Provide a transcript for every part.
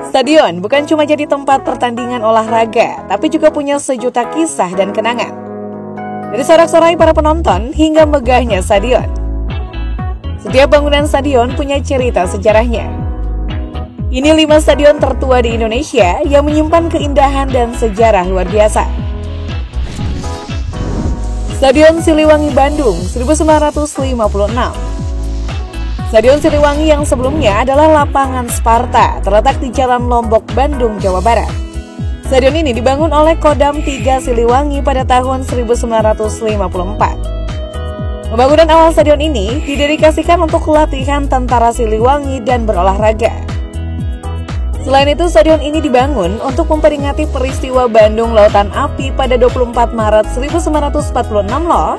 Stadion bukan cuma jadi tempat pertandingan olahraga, tapi juga punya sejuta kisah dan kenangan. Dari sorak-sorai para penonton hingga megahnya stadion. Setiap bangunan stadion punya cerita sejarahnya. Ini 5 stadion tertua di Indonesia yang menyimpan keindahan dan sejarah luar biasa. Stadion Siliwangi Bandung 1956. Stadion Siliwangi yang sebelumnya adalah lapangan Sparta, terletak di Jalan Lombok, Bandung, Jawa Barat. Stadion ini dibangun oleh Kodam 3 Siliwangi pada tahun 1954. Pembangunan awal stadion ini didedikasikan untuk latihan tentara Siliwangi dan berolahraga. Selain itu, stadion ini dibangun untuk memperingati peristiwa Bandung Lautan Api pada 24 Maret 1946 loh.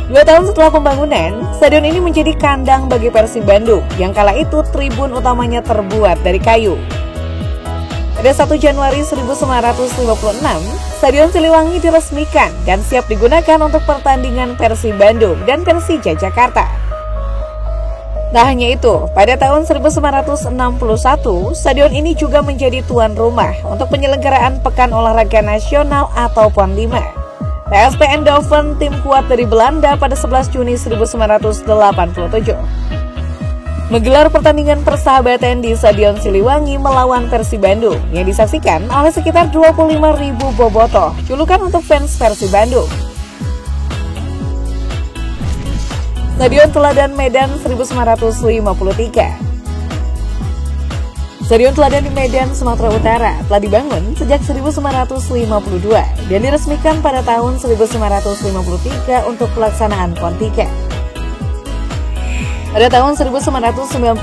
2 tahun setelah pembangunan, stadion ini menjadi kandang bagi Persib Bandung yang kala itu tribun utamanya terbuat dari kayu. Pada 1 Januari 1956, Stadion Siliwangi diresmikan dan siap digunakan untuk pertandingan Persib Bandung dan Persija Jakarta. Tak hanya itu, pada tahun 1961, stadion ini juga menjadi tuan rumah untuk penyelenggaraan Pekan Olahraga Nasional atau PON 5. PSV Eindhoven, tim kuat dari Belanda, pada 11 Juni 1987. Menggelar pertandingan persahabatan di Stadion Siliwangi melawan Persib Bandung yang disaksikan oleh sekitar 25.000 bobotoh, julukan untuk fans Persib Bandung. Stadion Teladan Medan 1953. Stadion Teladan di Medan, Sumatera Utara telah dibangun sejak 1952 dan diresmikan pada tahun 1953 untuk pelaksanaan PON 3. Pada tahun 1996,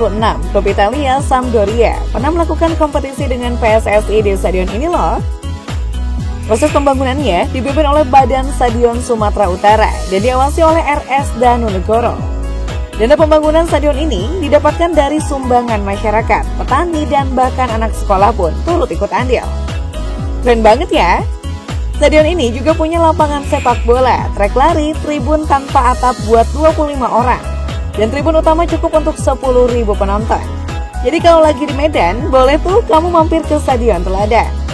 klub Italia Sampdoria pernah melakukan kompetisi dengan PSSI di stadion ini loh. Proses pembangunannya dipimpin oleh Badan Stadion Sumatera Utara dan diawasi oleh RS Danunegoro. Dana pembangunan stadion ini didapatkan dari sumbangan masyarakat, petani, dan bahkan anak sekolah pun turut ikut andil. Keren banget ya! Stadion ini juga punya lapangan sepak bola, trek lari, tribun tanpa atap buat 25 orang, dan tribun utama cukup untuk 10.000 penonton. Jadi kalau lagi di Medan, boleh tuh kamu mampir ke Stadion Teladan.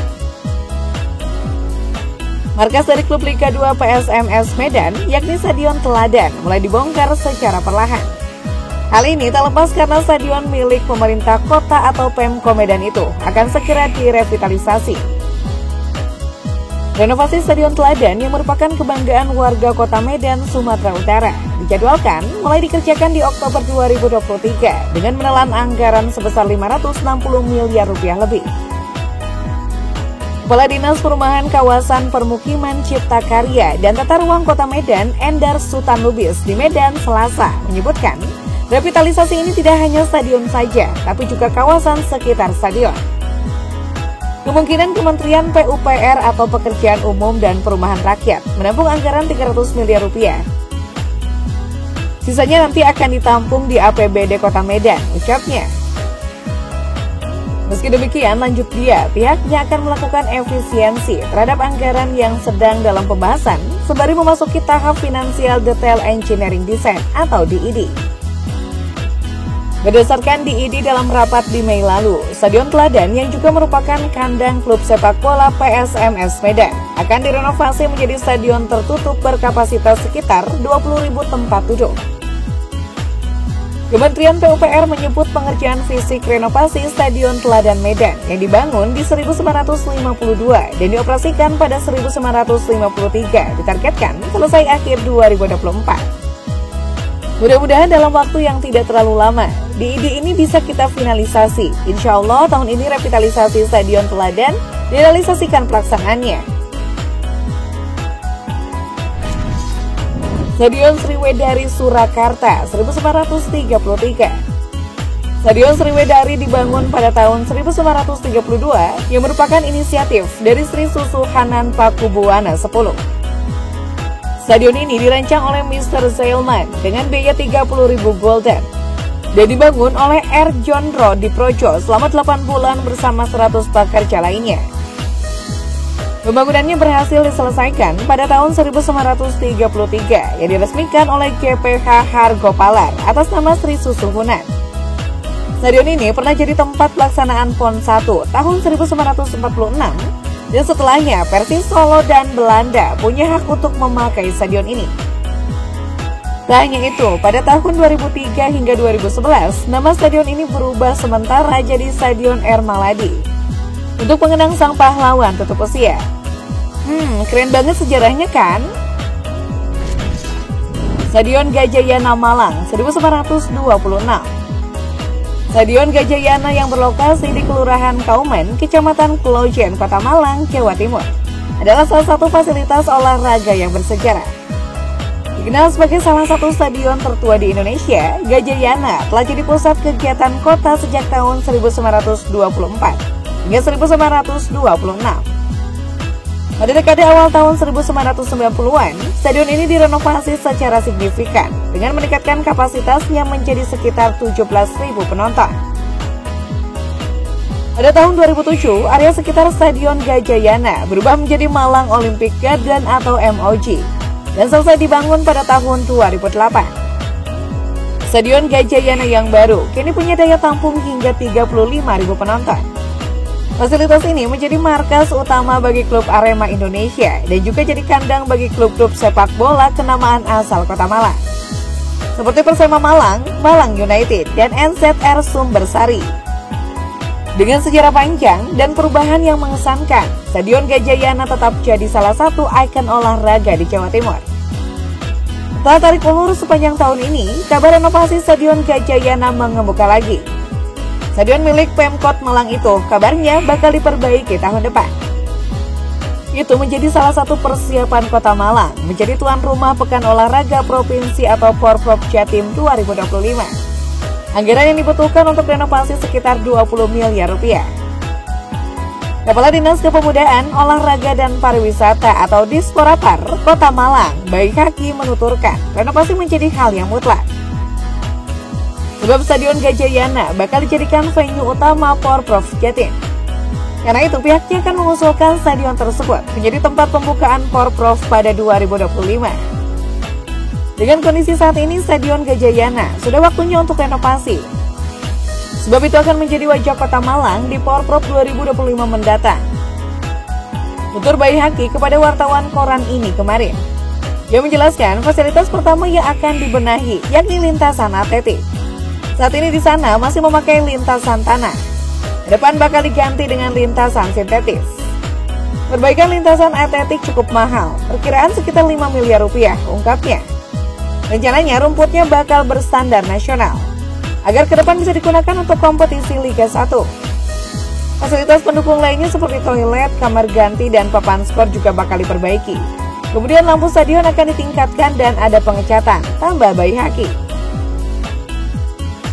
Markas dari klub Liga 2 PSMS Medan, yakni Stadion Teladan, mulai dibongkar secara perlahan. Hal ini tak lepas karena stadion milik pemerintah kota atau Pemko Medan itu akan segera direvitalisasi. Renovasi Stadion Teladan yang merupakan kebanggaan warga kota Medan, Sumatera Utara, dijadwalkan mulai dikerjakan di Oktober 2023 dengan menelan anggaran sebesar 560 miliar rupiah lebih. Kepala Dinas Perumahan Kawasan Permukiman Cipta Karya dan Tata Ruang Kota Medan, Endar Sutan Lubis di Medan, Selasa, menyebutkan revitalisasi ini tidak hanya stadion saja, tapi juga kawasan sekitar stadion. Kemungkinan Kementerian PUPR atau Pekerjaan Umum dan Perumahan Rakyat menampung anggaran 300 miliar rupiah. Sisanya nanti akan ditampung di APBD Kota Medan, ucapnya. Meski demikian, lanjut dia, pihaknya akan melakukan efisiensi terhadap anggaran yang sedang dalam pembahasan sembari memasuki tahap Financial Detail Engineering Design atau DED. Berdasarkan DED dalam rapat di Mei lalu, Stadion Teladan yang juga merupakan kandang klub sepak bola PSMS Medan akan direnovasi menjadi stadion tertutup berkapasitas sekitar 20.000 tempat duduk. Kementerian PUPR menyebut pengerjaan fisik renovasi Stadion Teladan Medan yang dibangun di 1952 dan dioperasikan pada 1953 ditargetkan selesai akhir 2024. Mudah-mudahan dalam waktu yang tidak terlalu lama, DED ini bisa kita finalisasi. Insya Allah tahun ini revitalisasi Stadion Teladan direalisasikan pelaksanaannya. Stadion Sriwedari Surakarta 1933. Stadion Sriwedari dibangun pada tahun 1932 yang merupakan inisiatif dari Sri Susuhanan Pakubuwana 10. Stadion ini dirancang oleh Mr. Zailman dengan biaya 30.000 gulden dan dibangun oleh R. Jondro di Projo selama 8 bulan bersama 100 pekerja lainnya. Pembangunannya berhasil diselesaikan pada tahun 1933 yang diresmikan oleh GPH Hargopalar atas nama Sri Susuhunan. Stadion ini pernah jadi tempat pelaksanaan PON 1 tahun 1946 dan setelahnya Persis Solo dan Belanda punya hak untuk memakai stadion ini. Tak hanya itu, pada tahun 2003 hingga 2011, nama stadion ini berubah sementara jadi Stadion Ermaladi untuk mengenang sang pahlawan tutup usia. Keren banget sejarahnya kan? Stadion Gajayana Malang 1926. Stadion Gajayana yang berlokasi di Kelurahan Kaumen, Kecamatan Klojen, Kota Malang, Jawa Timur, adalah salah satu fasilitas olahraga yang bersejarah. Dikenal sebagai salah satu stadion tertua di Indonesia, Gajayana telah jadi pusat kegiatan kota sejak tahun 1924 hingga 1926. Pada dekade awal tahun 1990-an, stadion ini direnovasi secara signifikan dengan meningkatkan kapasitasnya menjadi sekitar 17.000 penonton. Pada tahun 2007, area sekitar Stadion Gajayana berubah menjadi Malang Olympic Garden atau MOG dan selesai dibangun pada tahun 2008. Stadion Gajayana yang baru kini punya daya tampung hingga 35.000 penonton. Fasilitas ini menjadi markas utama bagi klub Arema Indonesia dan juga jadi kandang bagi klub-klub sepak bola kenamaan asal Kota Malang, seperti Persema Malang, Malang United, dan NZR Sumbersari. Dengan sejarah panjang dan perubahan yang mengesankan, Stadion Gajayana tetap jadi salah satu ikon olahraga di Jawa Timur. Setelah tarik ulur sepanjang tahun ini, kabar renovasi Stadion Gajayana mengemuka lagi. Stadion milik Pemkot Malang itu kabarnya bakal diperbaiki tahun depan. Itu menjadi salah satu persiapan Kota Malang menjadi tuan rumah Pekan Olahraga Provinsi atau Porprov Jatim 2025. Anggaran yang dibutuhkan untuk renovasi sekitar 20 miliar rupiah. Kepala Dinas Kepemudaan, Olahraga dan Pariwisata atau Disporapar Kota Malang, Baik Haki menuturkan renovasi menjadi hal yang mutlak. Sebab Stadion Gajayana bakal dijadikan venue utama Porprov Jatim. Karena itu pihaknya akan mengusulkan stadion tersebut menjadi tempat pembukaan Porprov pada 2025. Dengan kondisi saat ini, Stadion Gajayana sudah waktunya untuk renovasi. Sebab itu akan menjadi wajah Kota Malang di Porprov 2025 mendatang. Tutur Bayi Haki kepada wartawan koran ini kemarin. Dia menjelaskan fasilitas pertama yang akan dibenahi yakni lintasan atletik. Saat ini di sana masih memakai lintasan tanah. Depan bakal diganti dengan lintasan sintetis. Perbaikan lintasan atletik cukup mahal, perkiraan sekitar 5 miliar rupiah, ungkapnya. Rencananya rumputnya bakal berstandar nasional, agar ke depan bisa digunakan untuk kompetisi Liga 1. Fasilitas pendukung lainnya seperti toilet, kamar ganti, dan papan skor juga bakal diperbaiki. Kemudian lampu stadion akan ditingkatkan dan ada pengecatan, tambah Bayi Haki.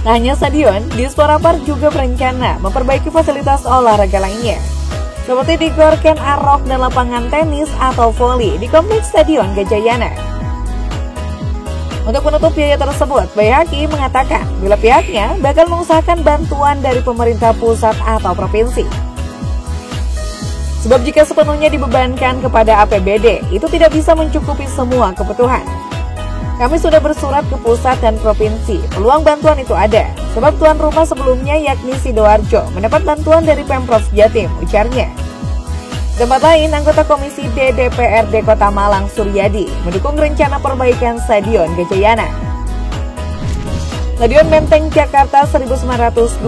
Tak hanya stadion, Disporapar juga berencana memperbaiki fasilitas olahraga lainnya, seperti di Gor Ken Arok dan lapangan tenis atau voli di kompleks Stadion Gajayana. Untuk menutup biaya tersebut, Bayi Haki mengatakan bila pihaknya bakal mengusahakan bantuan dari pemerintah pusat atau provinsi. Sebab jika sepenuhnya dibebankan kepada APBD, itu tidak bisa mencukupi semua kebutuhan. Kami sudah bersurat ke pusat dan provinsi, peluang bantuan itu ada, sebab tuan rumah sebelumnya yakni Sidoarjo mendapat bantuan dari Pemprov Jatim, ujarnya. Di tempat lain, anggota Komisi D DPRD Kota Malang Suryadi mendukung rencana perbaikan Stadion Gajayana. Stadion Menteng Jakarta 1921.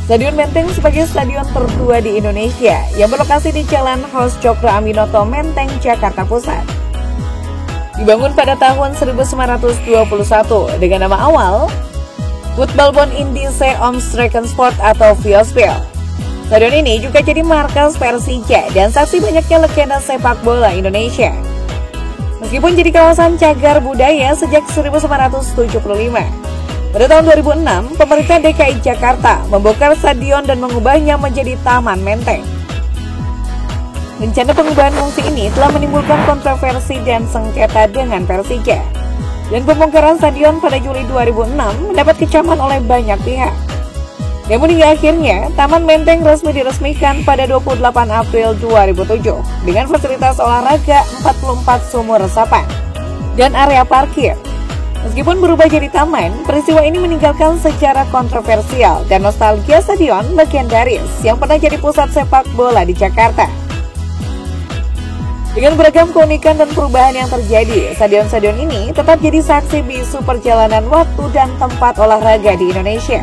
Stadion Menteng sebagai stadion tertua di Indonesia yang berlokasi di Jalan Hos Cokro Aminoto, Menteng, Jakarta Pusat. Dibangun pada tahun 1921 dengan nama awal Voetbalbond Indische Omstreken Sport atau Viospel. Stadion ini juga jadi markas Persija dan saksi banyaknya legenda sepak bola Indonesia. Meskipun jadi kawasan cagar budaya sejak 1975, pada tahun 2006 pemerintah DKI Jakarta membongkar stadion dan mengubahnya menjadi Taman Menteng. Rencana pengubahan fungsi ini telah menimbulkan kontroversi dan sengketa dengan Persija. Dan pembongkaran stadion pada Juli 2006 mendapat kecaman oleh banyak pihak. Namun hingga akhirnya, Taman Menteng resmi diresmikan pada 28 April 2007 dengan fasilitas olahraga 44 sumur resapan dan area parkir. Meskipun berubah jadi taman, peristiwa ini meninggalkan sejarah kontroversial dan nostalgia stadion legendaris yang pernah jadi pusat sepak bola di Jakarta. Dengan beragam keunikan dan perubahan yang terjadi, stadion-stadion ini tetap jadi saksi bisu perjalanan waktu dan tempat olahraga di Indonesia.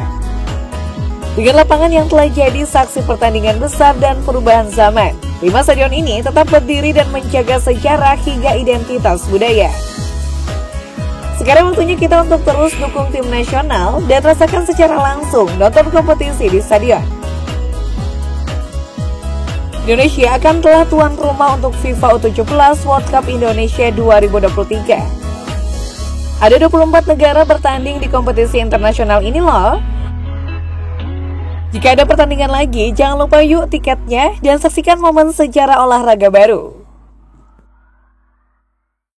Dengan lapangan yang telah jadi saksi pertandingan besar dan perubahan zaman, 5 stadion ini tetap berdiri dan menjaga sejarah hingga identitas budaya. Sekarang waktunya kita untuk terus dukung tim nasional dan rasakan secara langsung nonton kompetisi di stadion. Indonesia akan telah tuan rumah untuk FIFA U17 World Cup Indonesia 2023. Ada 24 negara bertanding di kompetisi internasional ini loh. Jika ada pertandingan lagi, jangan lupa yuk tiketnya dan saksikan momen sejarah olahraga baru.